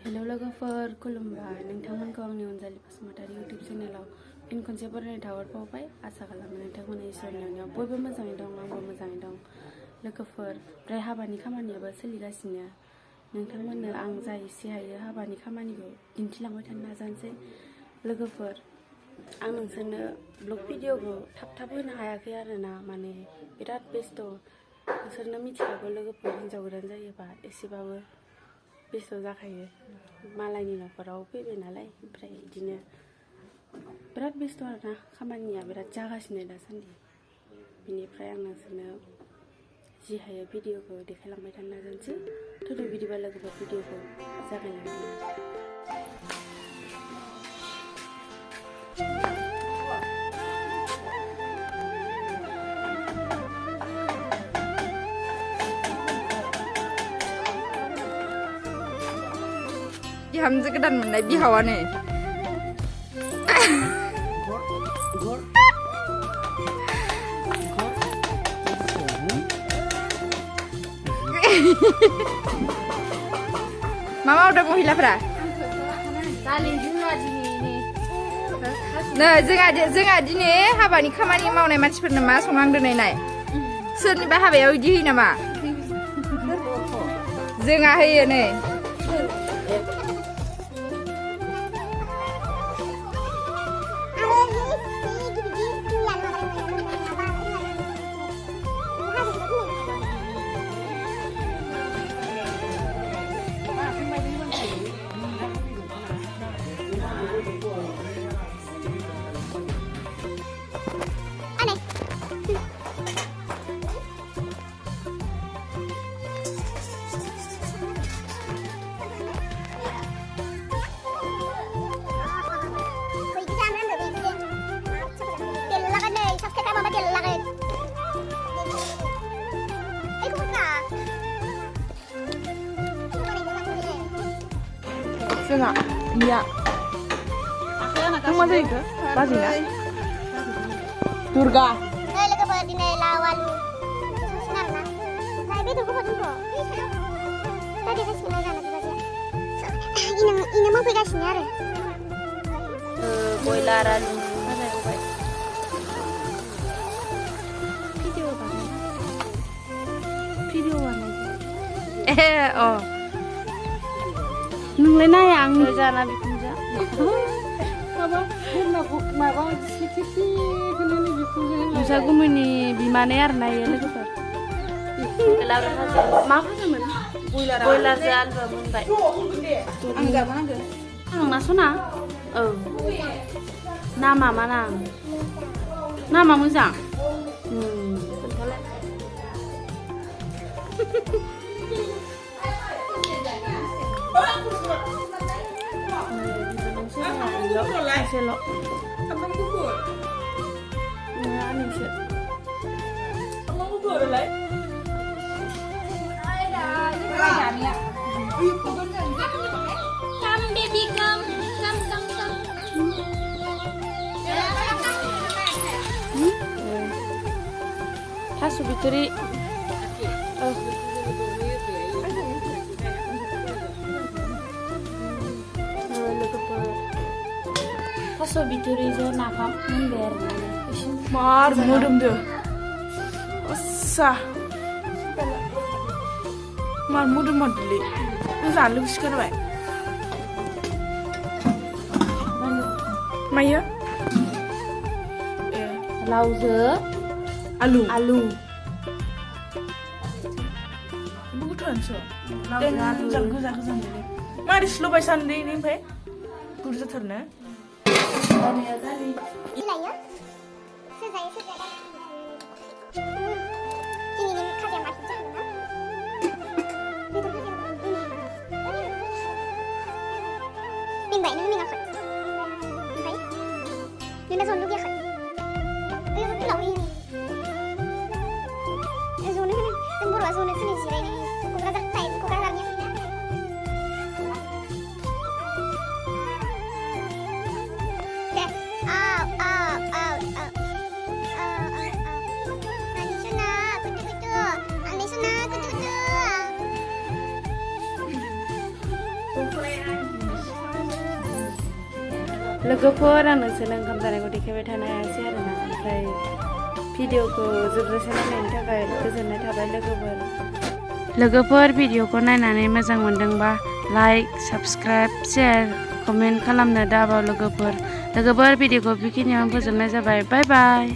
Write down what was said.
Hello लोगोफोर खुलुमबाय नोंथांमोनखौ आंनि अनजालि बसुमतारी इउटुब चेनेलाव फिन खनसे बरायनाय थाहरबावबाय आसा खालामो नोंथांमोननि इसोरनि अननायाव बयबो मोजाङै दं आंबो मोजाङै दं लोगोफोर ओमफ्राय हाबानि खामानियाबो सोलिगासिनो नोंथांमोननो आं जा एसे हायो हाबानि खामानिखौ दिन्थिलांबाय थानो नाजानोसै लोगोफोर आं नोंसोरनो ब्लग भिडिअखौ थाब होनो हायाखै आरोना माने बिराद बेस्थ' नोंसोरनो मिथिखागौ लोगोफोर हिन्जाव गोदान जायोबा एसेबाबो बेस्थ' जाखायो मालायनि न'खराव फैबाय नालाय ओमफ्राय बिदिनो बिराद बेस्थ' आरोना खामानिया बिराद जागासिनो दासान्दि बिनिफ्राय आं नोंसोरनो जि हायो भिडिअखौ देखायलांबाय थानो नाजानोसै थ' बिदिबा लोगोफोर भिडिअखौ जागायलांदों बिहामजो गोदान मोननाय बिहावानो मा मावदों महिलाफ्रा नै जोंहा दिनै हाबानि खामानि मावनाय मानसिफोरनो मा संनांदों नाय सोरनिबा हाबायाव इदि होयो नामा जोंहा होयो नै जोंहा iya nang itu Bazina Durga logofoर दिनै लावालु सुनार ना ओमफ्राय बेदरखौ हरदों दा देखायसिगोन जानो बेबायदि इनो मोनफैगासिनो आरो बयलार आलु बानायबाय भिडिअ बानाय नोंलाय नाया आंनि जाना बिखुनजा नोंसा गुमैनि बिमानै आरो नायो लोगोफोर मा फाजामोन बयलारजों आलुआ मोनबाय नोंना सना औ नामा मा नामा मोजां खोन्थालाय Selo. Abang kubur. Nah, ini sih. Abang kubur lah. Ada ni ya. Come baby come. Hasu bituri. Taso bituri jo nakam mundur mar modem deh sah mar modem modeli nggak lu sekarang baik Maya lauze alu buku tuan so guzang deh mari slow by Sunday ini pak kurza terna Gila ya? Selesai. Ini kajian masih jalan kan? Minggu ini minggu apa? Baik. Ini dah sondu dia kan? Ini tu lalu ini. Zona ni, tempat zona sini sih ini. Kau kata kain, kau kata ni. लोगोफोर आं नोंसोरनो ओंखाम जानायखौ देखायबाय थानो हायासै आरोना ओमफ्राय भिडिअखौ जोबजासे नायनायनि थाखाय गोजोननाय थाबाय लोगोफोर भिडिअखौ नायनानै मोजां मोनदोंबा लाइक साबस्क्राइब शेयार कमेन्ट खालामनो दाबाव लोगोफोर भिडिअखौ बेखिनियावनो फोजोबनाय जाबाय बाय बाय